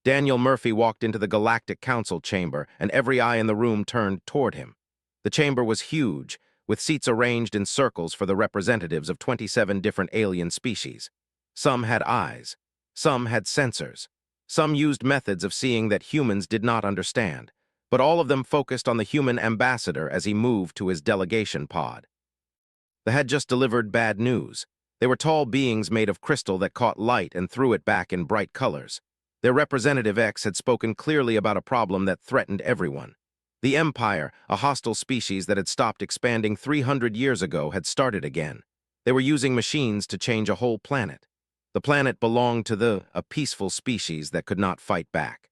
Daniel Murphy walked into the Galactic Council chamber, and every eye in the room turned toward him. The chamber was huge, with seats arranged in circles for the representatives of 27 different alien species. Some had eyes. Some had sensors. Some used methods of seeing that humans did not understand, but all of them focused on the human ambassador as he moved to his delegation pod. They had just delivered bad news. They were tall beings made of crystal that caught light and threw it back in bright colors. Their representative X had spoken clearly about a problem that threatened everyone. The Empire, a hostile species that had stopped expanding 300 years ago, had started again. They were using machines to change a whole planet. The planet belonged to a peaceful species that could not fight back.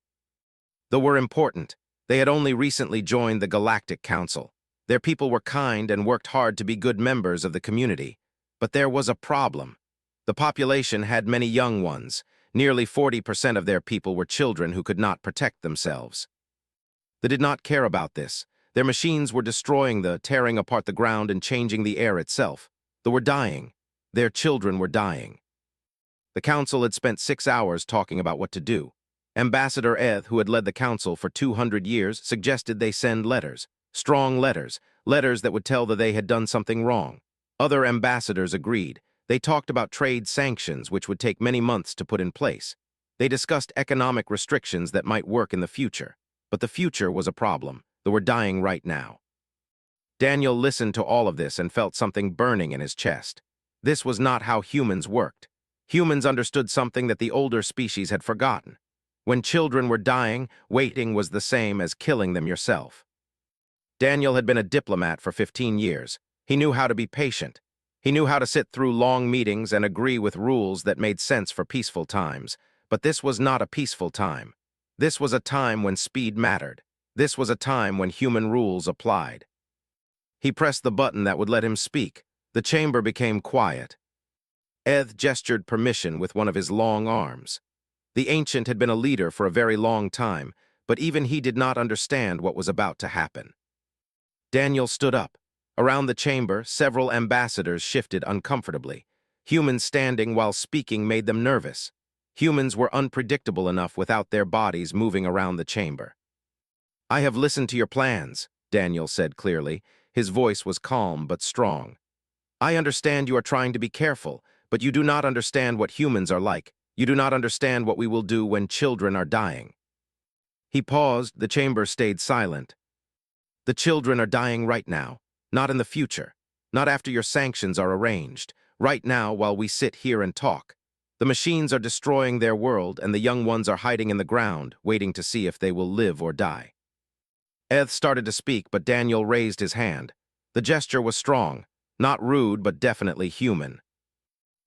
Though were important, they had only recently joined the Galactic Council. Their people were kind and worked hard to be good members of the community. But there was a problem. The population had many young ones. Nearly 40% of their people were children who could not protect themselves. They did not care about this. Their machines were destroying tearing apart the ground and changing the air itself. They were dying. Their children were dying. The council had spent 6 hours talking about what to do. Ambassador Eth, who had led the council for 200 years, suggested they send letters. Strong letters. Letters that would tell that they had done something wrong. Other ambassadors agreed. They talked about trade sanctions, which would take many months to put in place. They discussed economic restrictions that might work in the future. But the future was a problem. They were dying right now. Daniel listened to all of this and felt something burning in his chest. This was not how humans worked. Humans understood something that the older species had forgotten. When children were dying, waiting was the same as killing them yourself. Daniel had been a diplomat for 15 years. He knew how to be patient. He knew how to sit through long meetings and agree with rules that made sense for peaceful times. But this was not a peaceful time. This was a time when speed mattered. This was a time when human rules applied. He pressed the button that would let him speak. The chamber became quiet. Eth gestured permission with one of his long arms. The ancient had been a leader for a very long time, but even he did not understand what was about to happen. Daniel stood up. Around the chamber, several ambassadors shifted uncomfortably. Humans standing while speaking made them nervous. Humans were unpredictable enough without their bodies moving around the chamber. "I have listened to your plans," Daniel said clearly. His voice was calm but strong. "I understand you are trying to be careful, but you do not understand what humans are like. You do not understand what we will do when children are dying." He paused. The chamber stayed silent. "The children are dying right now, not in the future, not after your sanctions are arranged, right now while we sit here and talk. The machines are destroying their world, and the young ones are hiding in the ground, waiting to see if they will live or die." Eth started to speak, but Daniel raised his hand. The gesture was strong, not rude, but definitely human.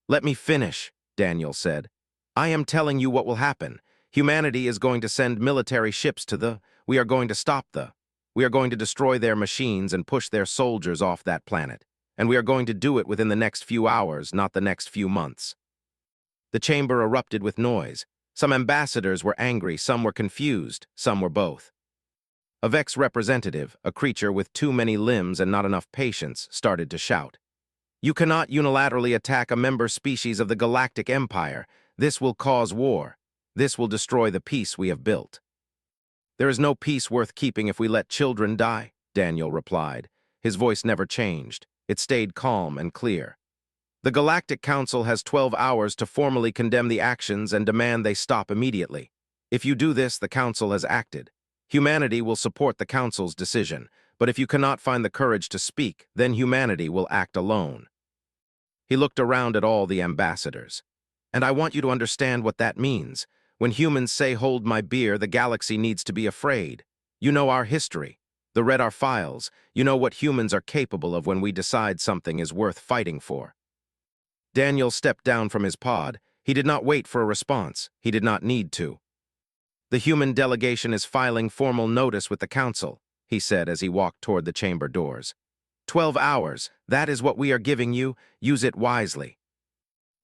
"Let me finish," Daniel said. "I am telling you what will happen. Humanity is going to send military ships to we are going to stop we are going to destroy their machines and push their soldiers off that planet. And we are going to do it within the next few hours, not the next few months." The chamber erupted with noise. Some ambassadors were angry, some were confused, some were both. A Vex representative, a creature with too many limbs and not enough patience, started to shout. "You cannot unilaterally attack a member species of the Galactic Empire. This will cause war. This will destroy the peace we have built." "There is no peace worth keeping if we let children die," Daniel replied. His voice never changed. It stayed calm and clear. "The Galactic Council has 12 hours to formally condemn the actions and demand they stop immediately. If you do this, the Council has acted. Humanity will support the Council's decision, but if you cannot find the courage to speak, then humanity will act alone." He looked around at all the ambassadors. "And I want you to understand what that means. When humans say, 'Hold my beer,' the galaxy needs to be afraid. You know our history. You read our files. You know what humans are capable of when we decide something is worth fighting for." Daniel stepped down from his pod. He did not wait for a response. He did not need to. "The human delegation is filing formal notice with the council," he said as he walked toward the chamber doors. 12 hours. That is what we are giving you. Use it wisely."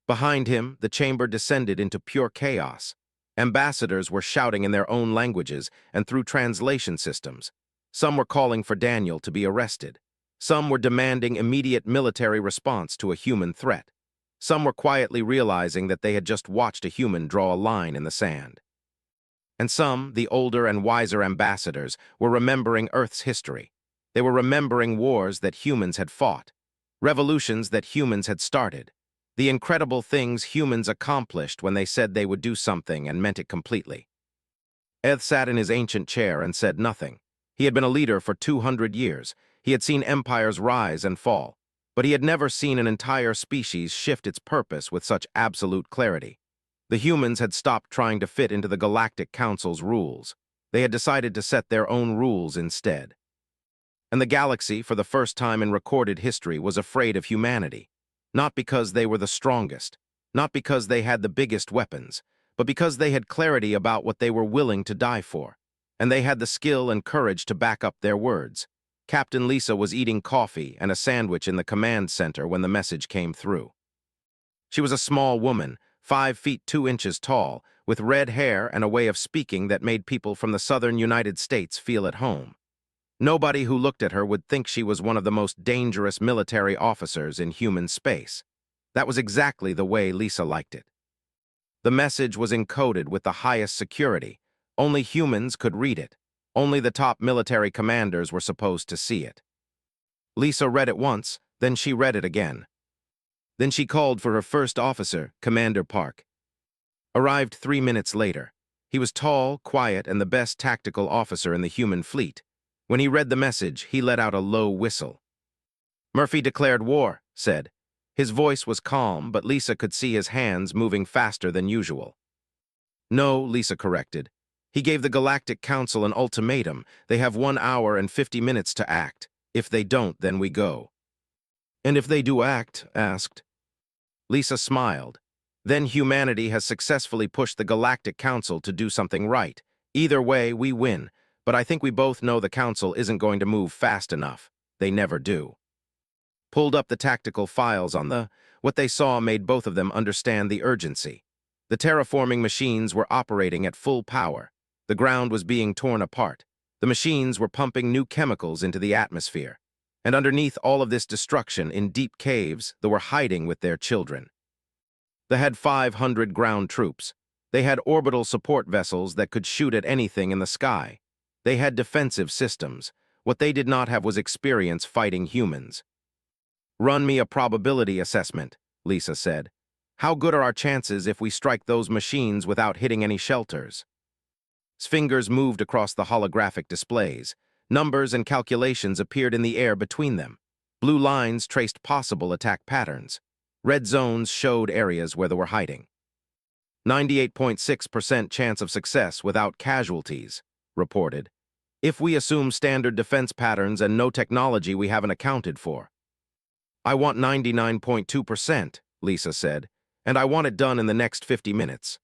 Behind him, the chamber descended into pure chaos. Ambassadors were shouting in their own languages and through translation systems. Some were calling for Daniel to be arrested. Some were demanding immediate military response to a human threat. Some were quietly realizing that they had just watched a human draw a line in the sand. And some, the older and wiser ambassadors, were remembering Earth's history. They were remembering wars that humans had fought, revolutions that humans had started, the incredible things humans accomplished when they said they would do something and meant it completely. Eth sat in his ancient chair and said nothing. He had been a leader for 200 years. He had seen empires rise and fall, but he had never seen an entire species shift its purpose with such absolute clarity. The humans had stopped trying to fit into the Galactic Council's rules. They had decided to set their own rules instead. And the galaxy, for the first time in recorded history, was afraid of humanity. Not because they were the strongest, not because they had the biggest weapons, but because they had clarity about what they were willing to die for. And they had the skill and courage to back up their words. Captain Lisa was eating coffee and a sandwich in the command center when the message came through. She was a small woman, 5 feet 2 inches tall, with red hair and a way of speaking that made people from the southern United States feel at home. Nobody who looked at her would think she was one of the most dangerous military officers in human space. That was exactly the way Lisa liked it. The message was encoded with the highest security. Only humans could read it. Only the top military commanders were supposed to see it. Lisa read it once, then she read it again. Then she called for her first officer, Commander Park. Arrived 3 minutes later. He was tall, quiet, and the best tactical officer in the human fleet. When he read the message, he let out a low whistle. Murphy declared war, said. His voice was calm, but Lisa could see his hands moving faster than usual. No, Lisa corrected. He gave the Galactic Council an ultimatum. They have 1 hour and 50 minutes to act. If they don't, then we go. And if they do act, asked. Lisa smiled. Then humanity has successfully pushed the Galactic Council to do something right. Either way, we win. But I think we both know the Council isn't going to move fast enough. They never do. Pulled up the tactical files on what they saw made both of them understand the urgency. The terraforming machines were operating at full power. The ground was being torn apart. The machines were pumping new chemicals into the atmosphere. And underneath all of this destruction, in deep caves, they were hiding with their children. They had 500 ground troops. They had orbital support vessels that could shoot at anything in the sky. They had defensive systems. What they did not have was experience fighting humans. Run me a probability assessment, Lisa said. How good are our chances if we strike those machines without hitting any shelters? His fingers moved across the holographic displays. Numbers and calculations appeared in the air between them. Blue lines traced possible attack patterns. Red zones showed areas where they were hiding. 98.6% chance of success without casualties, reported. If we assume standard defense patterns and no technology we haven't accounted for. I want 99.2%, Lisa said, and I want it done in the next 50 minutes.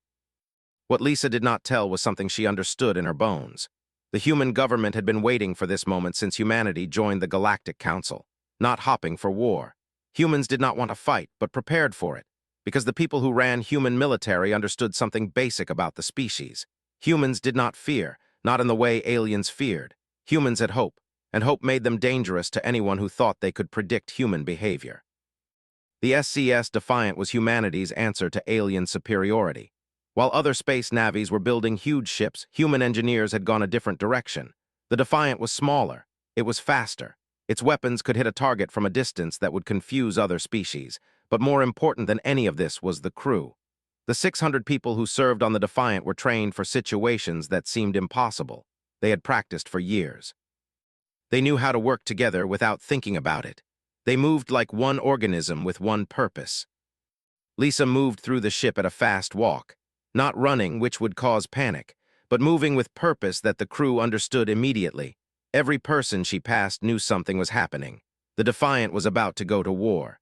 What Lisa did not tell was something she understood in her bones. The human government had been waiting for this moment since humanity joined the Galactic Council, not hopping for war. Humans did not want to fight, but prepared for it, because the people who ran human military understood something basic about the species. Humans did not fear, not in the way aliens feared. Humans had hope, and hope made them dangerous to anyone who thought they could predict human behavior. The SCS Defiant was humanity's answer to alien superiority. While other space navies were building huge ships, human engineers had gone a different direction. The Defiant was smaller. It was faster. Its weapons could hit a target from a distance that would confuse other species. But more important than any of this was the crew. The 600 people who served on the Defiant were trained for situations that seemed impossible. They had practiced for years. They knew how to work together without thinking about it. They moved like one organism with one purpose. Lisa moved through the ship at a fast walk, not running, which would cause panic, but moving with purpose that the crew understood immediately. Every person she passed knew something was happening. The Defiant was about to go to war.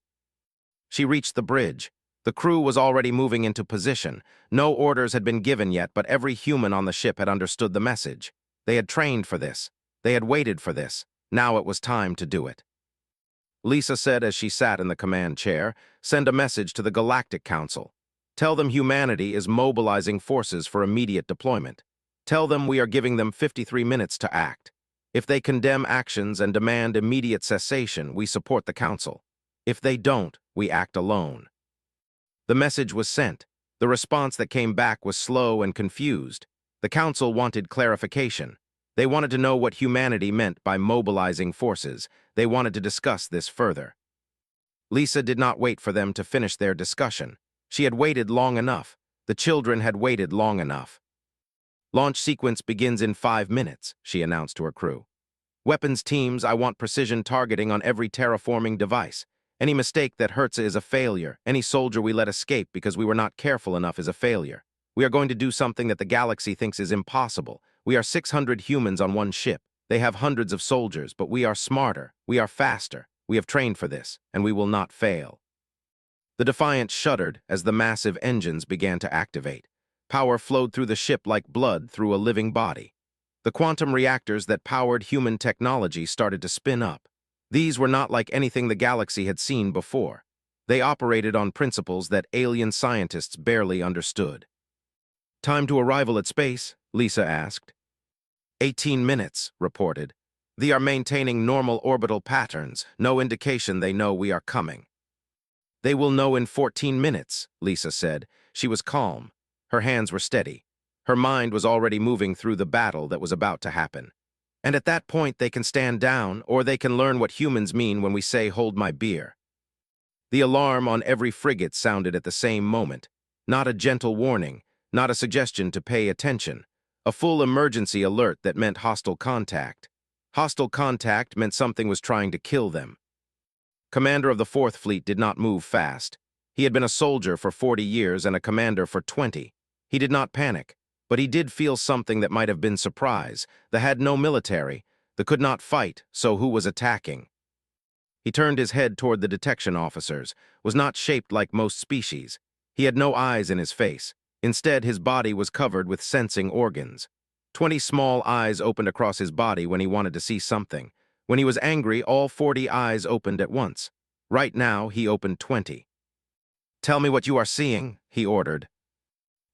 She reached the bridge. The crew was already moving into position. No orders had been given yet, but every human on the ship had understood the message. They had trained for this. They had waited for this. Now it was time to do it. Lisa said as she sat in the command chair, "Send a message to the Galactic Council. Tell them humanity is mobilizing forces for immediate deployment. Tell them we are giving them 53 minutes to act. If they condemn actions and demand immediate cessation, we support the Council. If they don't, we act alone." The message was sent. The response that came back was slow and confused. The council wanted clarification. They wanted to know what humanity meant by mobilizing forces. They wanted to discuss this further. Lisa did not wait for them to finish their discussion. She had waited long enough. The children had waited long enough. Launch sequence begins in 5 minutes, she announced to her crew. Weapons teams, I want precision targeting on every terraforming device. Any mistake that hurts is a failure. Any soldier we let escape because we were not careful enough is a failure. We are going to do something that the galaxy thinks is impossible. We are 600 humans on one ship. They have hundreds of soldiers, but we are smarter. We are faster. We have trained for this, and we will not fail. The Defiant shuddered as the massive engines began to activate. Power flowed through the ship like blood through a living body. The quantum reactors that powered human technology started to spin up. These were not like anything the galaxy had seen before. They operated on principles that alien scientists barely understood. Time to arrival at space? Lisa asked. 18 minutes, reported. They are maintaining normal orbital patterns, no indication they know we are coming. They will know in 14 minutes, Lisa said. She was calm. Her hands were steady. Her mind was already moving through the battle that was about to happen. And at that point they can stand down, or they can learn what humans mean when we say, hold my beer. The alarm on every frigate sounded at the same moment. Not a gentle warning, not a suggestion to pay attention. A full emergency alert that meant hostile contact. Hostile contact meant something was trying to kill them. Commander of the 4th Fleet did not move fast. He had been a soldier for 40 years and a commander for 20. He did not panic, but he did feel something that might have been surprise. They had no military. They could not fight, so who was attacking? He turned his head toward the detection officers, was not shaped like most species. He had no eyes in his face. Instead, his body was covered with sensing organs. 20 small eyes opened across his body when he wanted to see something. When he was angry, all 40 eyes opened at once. Right now, he opened 20. Tell me what you are seeing, he ordered.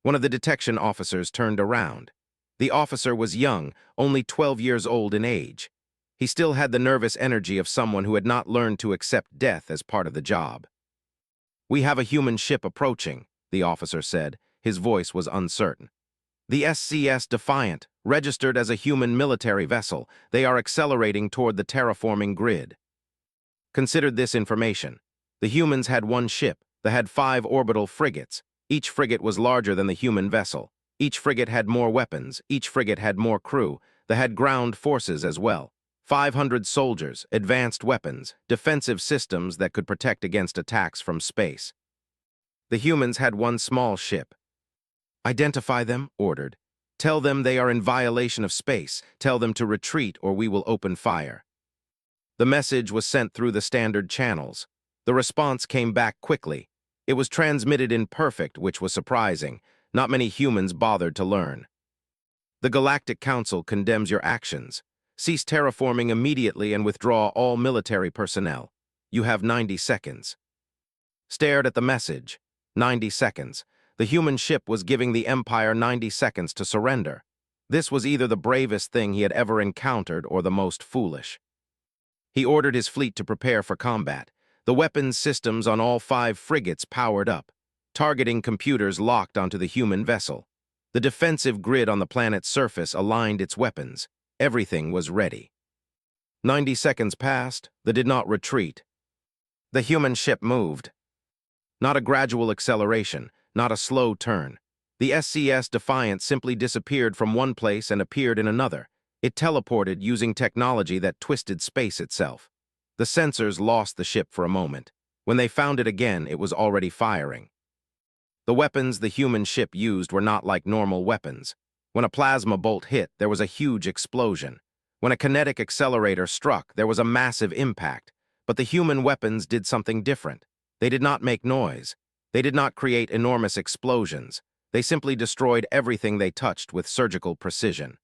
One of the detection officers turned around. The officer was young, only 12 years old in age. He still had the nervous energy of someone who had not learned to accept death as part of the job. We have a human ship approaching, the officer said. His voice was uncertain. The SCS Defiant, registered as a human military vessel. They are accelerating toward the terraforming grid. Consider this information. The humans had one ship. They had 5 orbital frigates. Each frigate was larger than the human vessel. Each frigate had more weapons. Each frigate had more crew. They had ground forces as well. 500 soldiers, advanced weapons, defensive systems that could protect against attacks from space. The humans had one small ship. Identify them, ordered. Tell them they are in violation of space. Tell them to retreat or we will open fire. The message was sent through the standard channels. The response came back quickly. It was transmitted in perfect, which was surprising. Not many humans bothered to learn. The Galactic Council condemns your actions. Cease terraforming immediately and withdraw all military personnel. You have 90 seconds. Stared at the message. 90 seconds. The human ship was giving the Empire 90 seconds to surrender. This was either the bravest thing he had ever encountered or the most foolish. He ordered his fleet to prepare for combat. The weapons systems on all 5 frigates powered up. Targeting computers locked onto the human vessel. The defensive grid on the planet's surface aligned its weapons. Everything was ready. 90 seconds passed. They did not retreat. The human ship moved. Not a gradual acceleration, not a slow turn. The SCS Defiant simply disappeared from one place and appeared in another. It teleported using technology that twisted space itself. The sensors lost the ship for a moment. When they found it again, it was already firing. The weapons the human ship used were not like normal weapons. When a plasma bolt hit, there was a huge explosion. When a kinetic accelerator struck, there was a massive impact. But the human weapons did something different. They did not make noise. They did not create enormous explosions. They simply destroyed everything they touched with surgical precision.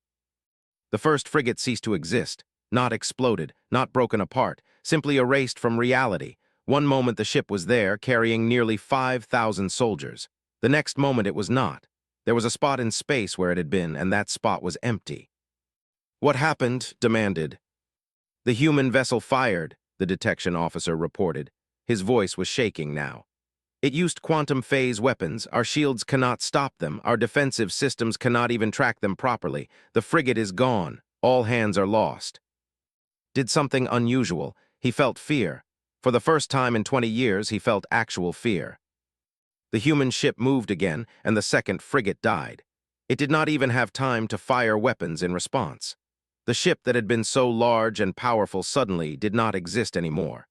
The first frigate ceased to exist, not exploded, not broken apart, simply erased from reality. One moment the ship was there, carrying nearly 5,000 soldiers. The next moment it was not. There was a spot in space where it had been, and that spot was empty. What happened? Demanded. The human vessel fired, the detection officer reported. His voice was shaking now. It used quantum phase weapons. Our shields cannot stop them. Our defensive systems cannot even track them properly. The frigate is gone. All hands are lost. Did something unusual. He felt fear. For the first time in 20 years, he felt actual fear. The human ship moved again, and the second frigate died. It did not even have time to fire weapons in response. The ship that had been so large and powerful suddenly did not exist anymore.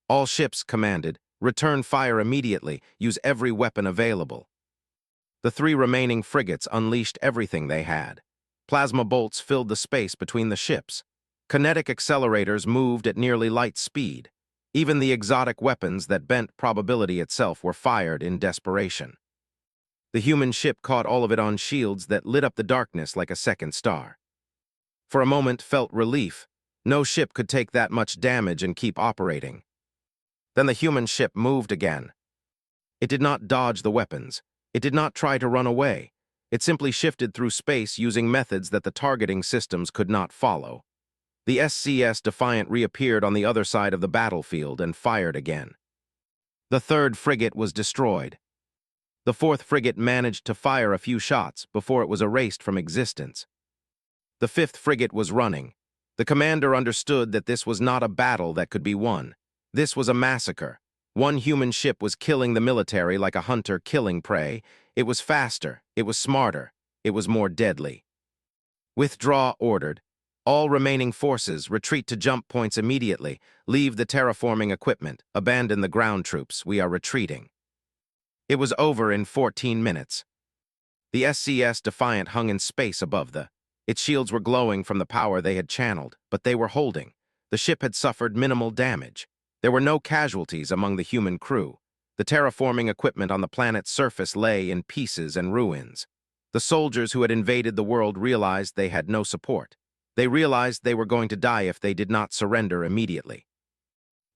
All ships commanded, return fire immediately, use every weapon available. The three remaining frigates unleashed everything they had. Plasma bolts filled the space between the ships. Kinetic accelerators moved at nearly light speed. Even the exotic weapons that bent probability itself were fired in desperation. The human ship caught all of it on shields that lit up the darkness like a second star. For a moment, felt relief. No ship could take that much damage and keep operating. Then the human ship moved again. It did not dodge the weapons. It did not try to run away. It simply shifted through space using methods that the targeting systems could not follow. The SCS Defiant reappeared on the other side of the battlefield and fired again. The third frigate was destroyed. The fourth frigate managed to fire a few shots before it was erased from existence. The fifth frigate was running. The commander understood that this was not a battle that could be won. This was a massacre. One human ship was killing the military like a hunter killing prey. It was faster, it was smarter, it was more deadly. Withdraw ordered. All remaining forces retreat to jump points immediately. Leave the terraforming equipment. Abandon the ground troops. We are retreating. It was over in 14 minutes. The SCS Defiant hung in space above its shields were glowing from the power they had channeled, but they were holding. The ship had suffered minimal damage. There were no casualties among the human crew. The terraforming equipment on the planet's surface lay in pieces and ruins. The soldiers who had invaded the world realized they had no support. They realized they were going to die if they did not surrender immediately.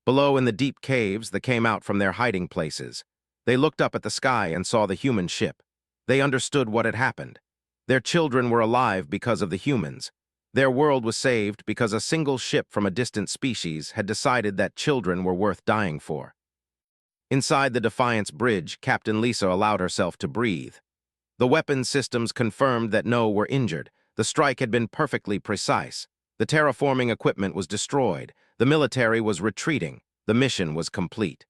Below in the deep caves that came out from their hiding places, they looked up at the sky and saw the human ship. They understood what had happened. Their children were alive because of the humans. Their world was saved because a single ship from a distant species had decided that children were worth dying for. Inside the Defiant's bridge, Captain Lisa allowed herself to breathe. The weapons systems confirmed that no were injured. The strike had been perfectly precise. The terraforming equipment was destroyed. The military was retreating. The mission was complete.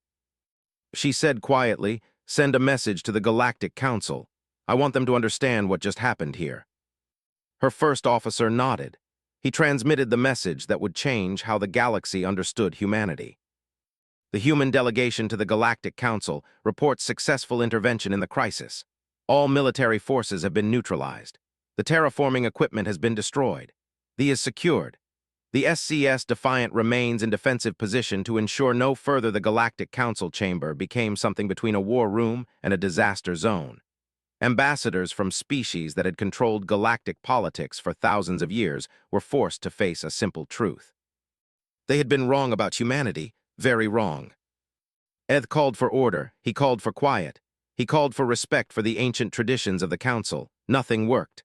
She said quietly, "Send a message to the Galactic Council. I want them to understand what just happened here." Her first officer nodded. He transmitted the message that would change how the galaxy understood humanity. The human delegation to the Galactic Council reports successful intervention in the crisis. All military forces have been neutralized. The terraforming equipment has been destroyed. The is secured. The SCS Defiant remains in defensive position to ensure no further the Galactic Council chamber became something between a war room and a disaster zone. Ambassadors from species that had controlled galactic politics for thousands of years were forced to face a simple truth. They had been wrong about humanity, very wrong. Eth called for order, he called for quiet, he called for respect for the ancient traditions of the council. Nothing worked.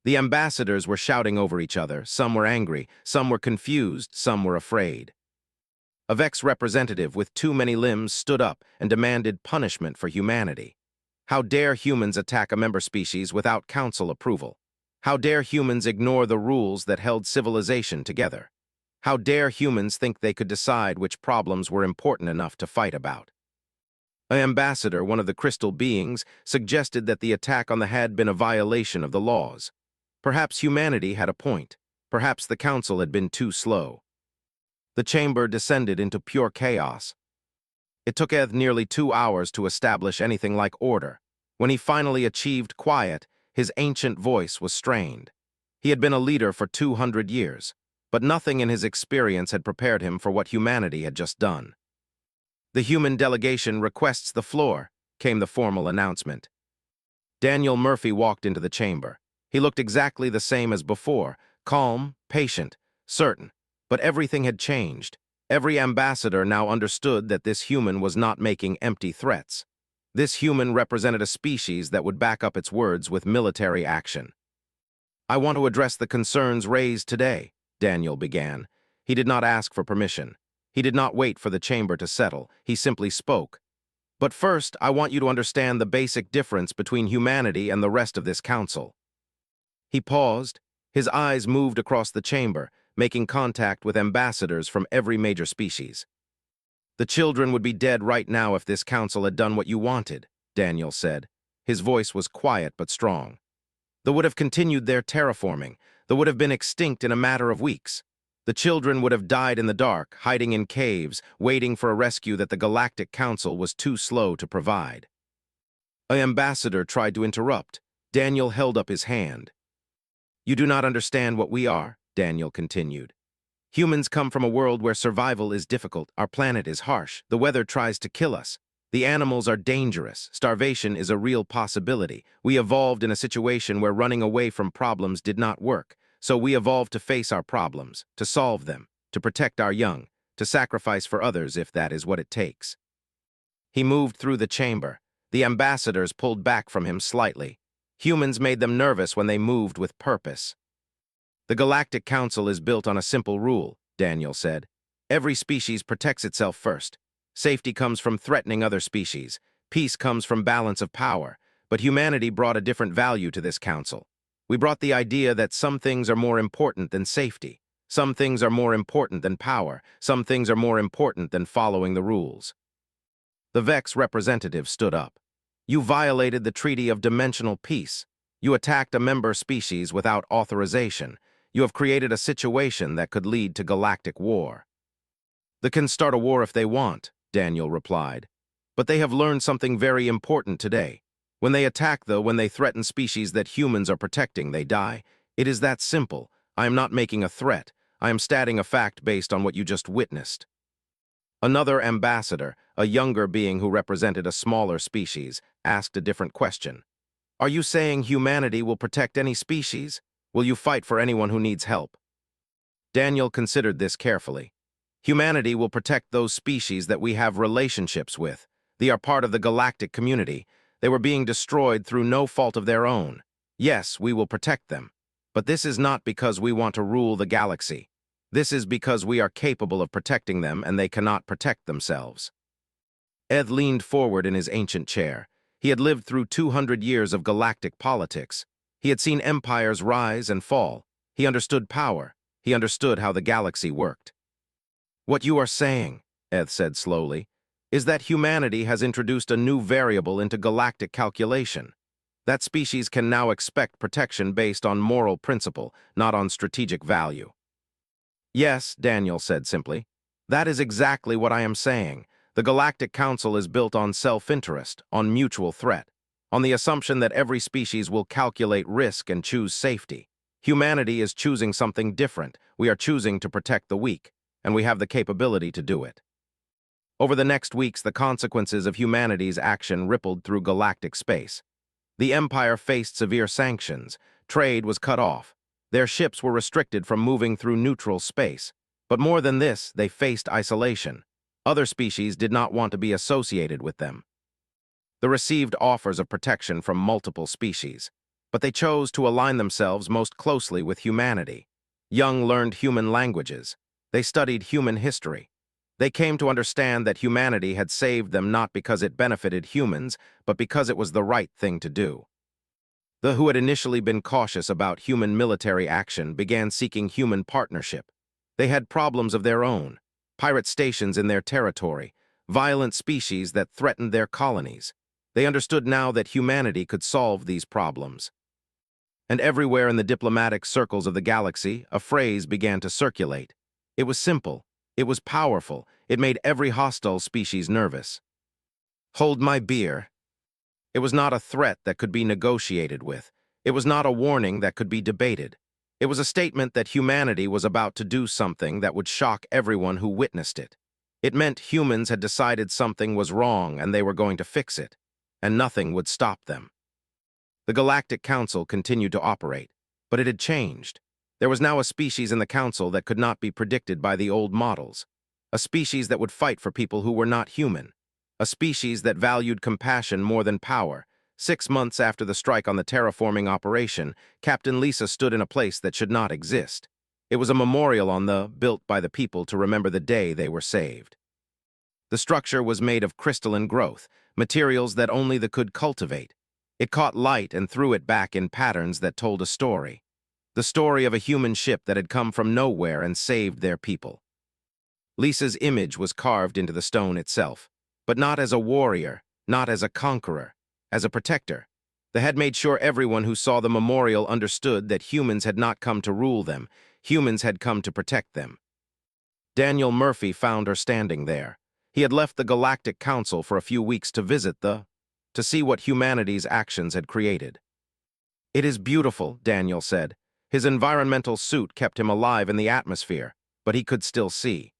The ambassadors were shouting over each other. Some were angry, some were confused, some were afraid. A Vex representative with too many limbs stood up and demanded punishment for humanity. How dare humans attack a member species without council approval? How dare humans ignore the rules that held civilization together? How dare humans think they could decide which problems were important enough to fight about? An ambassador, one of the crystal beings, suggested that the attack on the had been a violation of the laws. Perhaps humanity had a point. Perhaps the council had been too slow. The chamber descended into pure chaos. It took Eth nearly 2 hours to establish anything like order. When he finally achieved quiet, his ancient voice was strained. He had been a leader for 200 years, but nothing in his experience had prepared him for what humanity had just done. "The human delegation requests the floor," came the formal announcement. Daniel Murphy walked into the chamber. He looked exactly the same as before, calm, patient, certain, but everything had changed. Every ambassador now understood that this human was not making empty threats. This human represented a species that would back up its words with military action. "I want to address the concerns raised today," Daniel began. He did not ask for permission. He did not wait for the chamber to settle. He simply spoke. But first, I want you to understand the basic difference between humanity and the rest of this council. He paused. His eyes moved across the chamber, making contact with ambassadors from every major species. The children would be dead right now if this council had done what you wanted, Daniel said. His voice was quiet but strong. They would have continued their terraforming. They would have been extinct in a matter of weeks. The children would have died in the dark, hiding in caves, waiting for a rescue that the Galactic Council was too slow to provide. An ambassador tried to interrupt. Daniel held up his hand. You do not understand what we are, Daniel continued. Humans come from a world where survival is difficult, our planet is harsh, the weather tries to kill us. The animals are dangerous, starvation is a real possibility. We evolved in a situation where running away from problems did not work, so we evolved to face our problems, to solve them, to protect our young, to sacrifice for others if that is what it takes. He moved through the chamber. The ambassadors pulled back from him slightly. Humans made them nervous when they moved with purpose. The Galactic Council is built on a simple rule, Daniel said. Every species protects itself first. Safety comes from threatening other species. Peace comes from balance of power. But humanity brought a different value to this council. We brought the idea that some things are more important than safety. Some things are more important than power. Some things are more important than following the rules. The Vex representative stood up. You violated the Treaty of Dimensional Peace. You attacked a member species without authorization. You have created a situation that could lead to galactic war. They can start a war if they want, Daniel replied. But they have learned something very important today. When they attack, though, when they threaten species that humans are protecting, they die. It is that simple. I am not making a threat. I am stating a fact based on what you just witnessed. Another ambassador, a younger being who represented a smaller species, asked a different question. Are you saying humanity will protect any species? Will you fight for anyone who needs help? Daniel considered this carefully. Humanity will protect those species that we have relationships with. They are part of the galactic community. They were being destroyed through no fault of their own. Yes, we will protect them. But this is not because we want to rule the galaxy. This is because we are capable of protecting them and they cannot protect themselves. Ed leaned forward in his ancient chair. He had lived through 200 years of galactic politics. He had seen empires rise and fall. He understood power. He understood how the galaxy worked. What you are saying, Ed said slowly, is that humanity has introduced a new variable into galactic calculation. That species can now expect protection based on moral principle, not on strategic value. Yes, Daniel said simply. That is exactly what I am saying. The Galactic Council is built on self-interest, on mutual threat, on the assumption that every species will calculate risk and choose safety. Humanity is choosing something different. We are choosing to protect the weak, and we have the capability to do it. Over the next weeks, the consequences of humanity's action rippled through galactic space. The Empire faced severe sanctions. Trade was cut off. Their ships were restricted from moving through neutral space. But more than this, they faced isolation. Other species did not want to be associated with them. They received offers of protection from multiple species, but they chose to align themselves most closely with humanity. Young learned human languages. They studied human history. They came to understand that humanity had saved them not because it benefited humans, but because it was the right thing to do. Those who had initially been cautious about human military action began seeking human partnership. They had problems of their own, pirate stations in their territory, violent species that threatened their colonies. They understood now that humanity could solve these problems. And everywhere in the diplomatic circles of the galaxy, a phrase began to circulate. It was simple. It was powerful. It made every hostile species nervous. Hold my beer. It was not a threat that could be negotiated with. It was not a warning that could be debated. It was a statement that humanity was about to do something that would shock everyone who witnessed it. It meant humans had decided something was wrong and they were going to fix it, and nothing would stop them. The Galactic Council continued to operate, but it had changed. There was now a species in the Council that could not be predicted by the old models. A species that would fight for people who were not human. A species that valued compassion more than power. 6 months after the strike on the terraforming operation, Captain Lisa stood in a place that should not exist. It was a memorial built by the people to remember the day they were saved. The structure was made of crystalline growth, materials that only the could cultivate. It caught light and threw it back in patterns that told a story. The story of a human ship that had come from nowhere and saved their people. Lisa's image was carved into the stone itself, but not as a warrior, not as a conqueror, as a protector. The head made sure everyone who saw the memorial understood that humans had not come to rule them, humans had come to protect them. Daniel Murphy found her standing there. He had left the Galactic Council for a few weeks to see what humanity's actions had created. "It is beautiful," Daniel said. His environmental suit kept him alive in the atmosphere, but he could still see.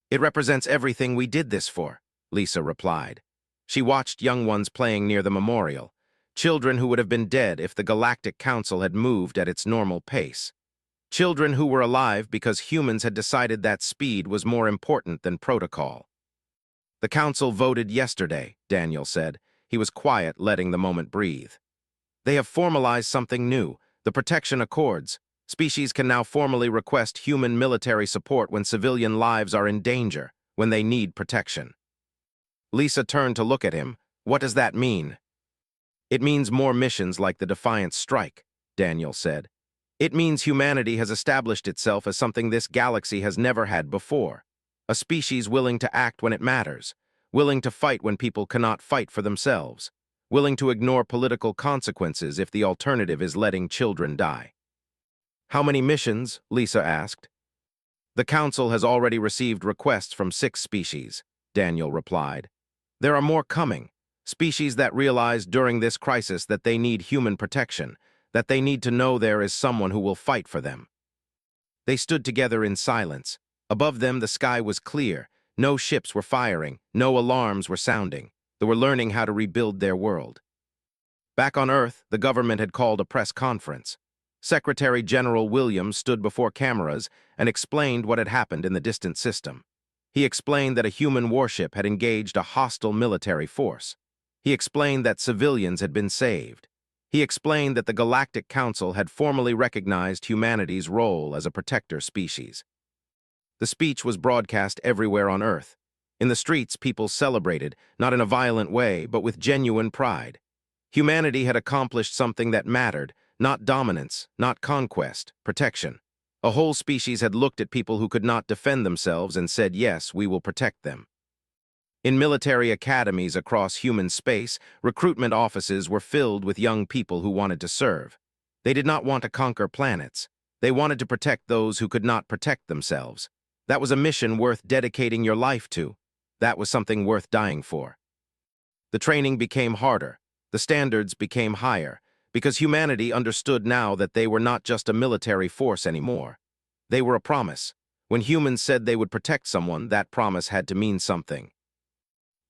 "It represents everything we did this for," Lisa replied. She watched young ones playing near the memorial, children who would have been dead if the Galactic Council had moved at its normal pace. Children who were alive because humans had decided that speed was more important than protocol. "The Council voted yesterday," Daniel said. He was quiet, letting the moment breathe. "They have formalized something new, the Protection Accords. Species can now formally request human military support when civilian lives are in danger, when they need protection." Lisa turned to look at him. "What does that mean?" "It means more missions like the Defiant Strike," Daniel said. "It means humanity has established itself as something this galaxy has never had before. A species willing to act when it matters, willing to fight when people cannot fight for themselves, willing to ignore political consequences if the alternative is letting children die." "How many missions?" Lisa asked. "The Council has already received requests from 6 species," Daniel replied. "There are more coming, species that realize during this crisis that they need human protection, that they need to know there is someone who will fight for them." They stood together in silence. Above them, the sky was clear. No ships were firing, no alarms were sounding. They were learning how to rebuild their world. Back on Earth, the government had called a press conference. Secretary General Williams stood before cameras and explained what had happened in the distant system. He explained that a human warship had engaged a hostile military force. He explained that civilians had been saved. He explained that the Galactic Council had formally recognized humanity's role as a protector species. The speech was broadcast everywhere on Earth. In the streets, people celebrated, not in a violent way, but with genuine pride. Humanity had accomplished something that mattered, not dominance, not conquest, protection. A whole species had looked at people who could not defend themselves and said, "Yes, we will protect them." In military academies across human space, recruitment offices were filled with young people who wanted to serve. They did not want to conquer planets. They wanted to protect those who could not protect themselves. That was a mission worth dedicating your life to. That was something worth dying for. The training became harder. The standards became higher, because humanity understood now that they were not just a military force anymore. They were a promise. When humans said they would protect someone, that promise had to mean something.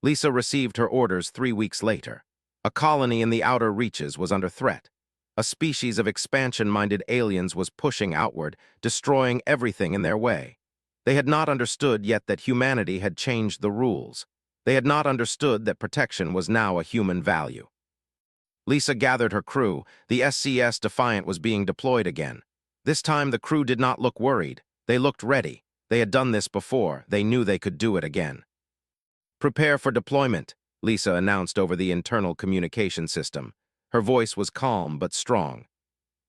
Lisa received her orders 3 weeks later. A colony in the outer reaches was under threat. A species of expansion-minded aliens was pushing outward, destroying everything in their way. They had not understood yet that humanity had changed the rules. They had not understood that protection was now a human value. Lisa gathered her crew. The SCS Defiant was being deployed again. This time the crew did not look worried. They looked ready. They had done this before. They knew they could do it again. "Prepare for deployment," Lisa announced over the internal communication system. Her voice was calm but strong.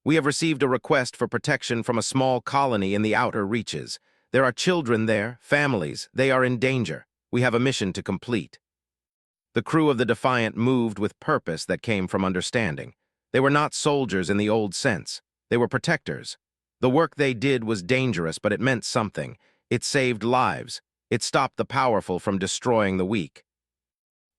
"We have received a request for protection from a small colony in the outer reaches. There are children there, families. They are in danger. We have a mission to complete." The crew of the Defiant moved with purpose that came from understanding. They were not soldiers in the old sense. They were protectors. The work they did was dangerous, but it meant something. It saved lives. It stopped the powerful from destroying the weak.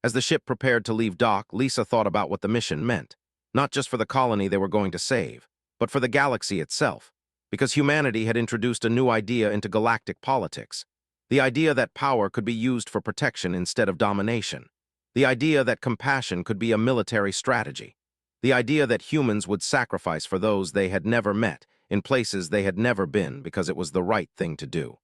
As the ship prepared to leave dock, Lisa thought about what the mission meant. Not just for the colony they were going to save, but for the galaxy itself. Because humanity had introduced a new idea into galactic politics. The idea that power could be used for protection instead of domination. The idea that compassion could be a military strategy. The idea that humans would sacrifice for those they had never met, in places they had never been, because it was the right thing to do.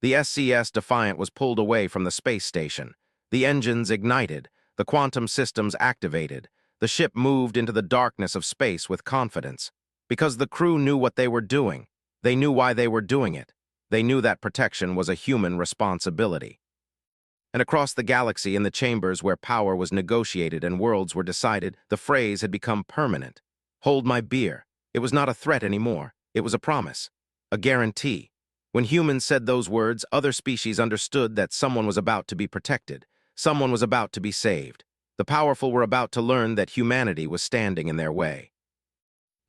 The SCS Defiant was pulled away from the space station. The engines ignited, the quantum systems activated. The ship moved into the darkness of space with confidence. Because the crew knew what they were doing. They knew why they were doing it. They knew that protection was a human responsibility. And across the galaxy, in the chambers where power was negotiated and worlds were decided, the phrase had become permanent. Hold my beer. It was not a threat anymore. It was a promise. A guarantee. When humans said those words, other species understood that someone was about to be protected. Someone was about to be saved. The powerful were about to learn that humanity was standing in their way.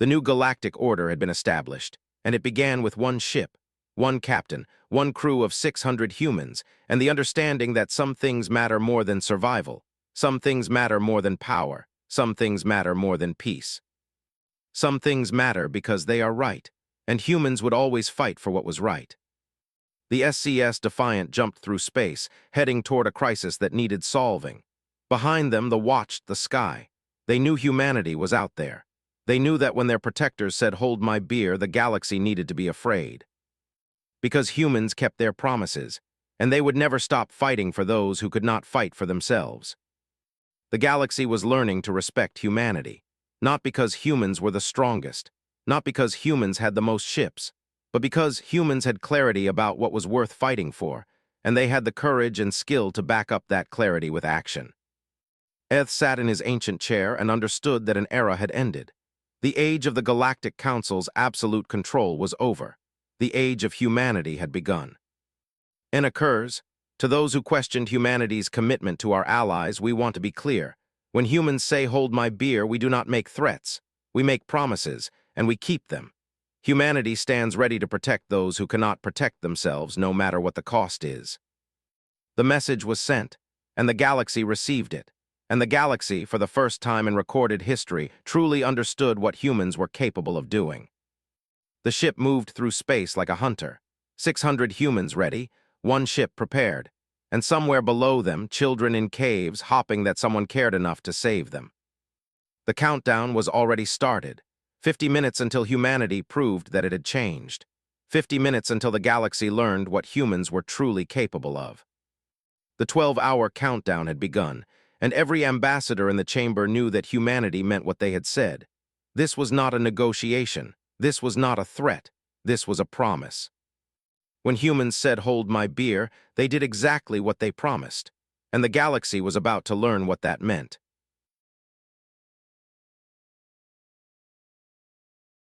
The new galactic order had been established, and it began with one ship, one captain, one crew of 600 humans, and the understanding that some things matter more than survival, some things matter more than power, some things matter more than peace. Some things matter because they are right, and humans would always fight for what was right. The SCS Defiant jumped through space, heading toward a crisis that needed solving. Behind them, the watched the sky. They knew humanity was out there. They knew that when their protectors said, "Hold my beer," the galaxy needed to be afraid. Because humans kept their promises, and they would never stop fighting for those who could not fight for themselves. The galaxy was learning to respect humanity, not because humans were the strongest, not because humans had the most ships, but because humans had clarity about what was worth fighting for, and they had the courage and skill to back up that clarity with action. Eth sat in his ancient chair and understood that an era had ended. The age of the Galactic Council's absolute control was over. The age of humanity had begun. And occurs, to those who questioned humanity's commitment to our allies, we want to be clear. When humans say, "Hold my beer," we do not make threats. We make promises, and we keep them. Humanity stands ready to protect those who cannot protect themselves, no matter what the cost is. The message was sent, and the galaxy received it. And the galaxy, for the first time in recorded history, truly understood what humans were capable of doing. The ship moved through space like a hunter. 600 humans ready, one ship prepared, and somewhere below them, children in caves hopping that someone cared enough to save them. The countdown was already started. 50 minutes until humanity proved that it had changed. 50 minutes until the galaxy learned what humans were truly capable of. The 12-hour countdown had begun, and every ambassador in the chamber knew that humanity meant what they had said. This was not a negotiation. This was not a threat. This was a promise. When humans said, "Hold my beer," they did exactly what they promised, and the galaxy was about to learn what that meant.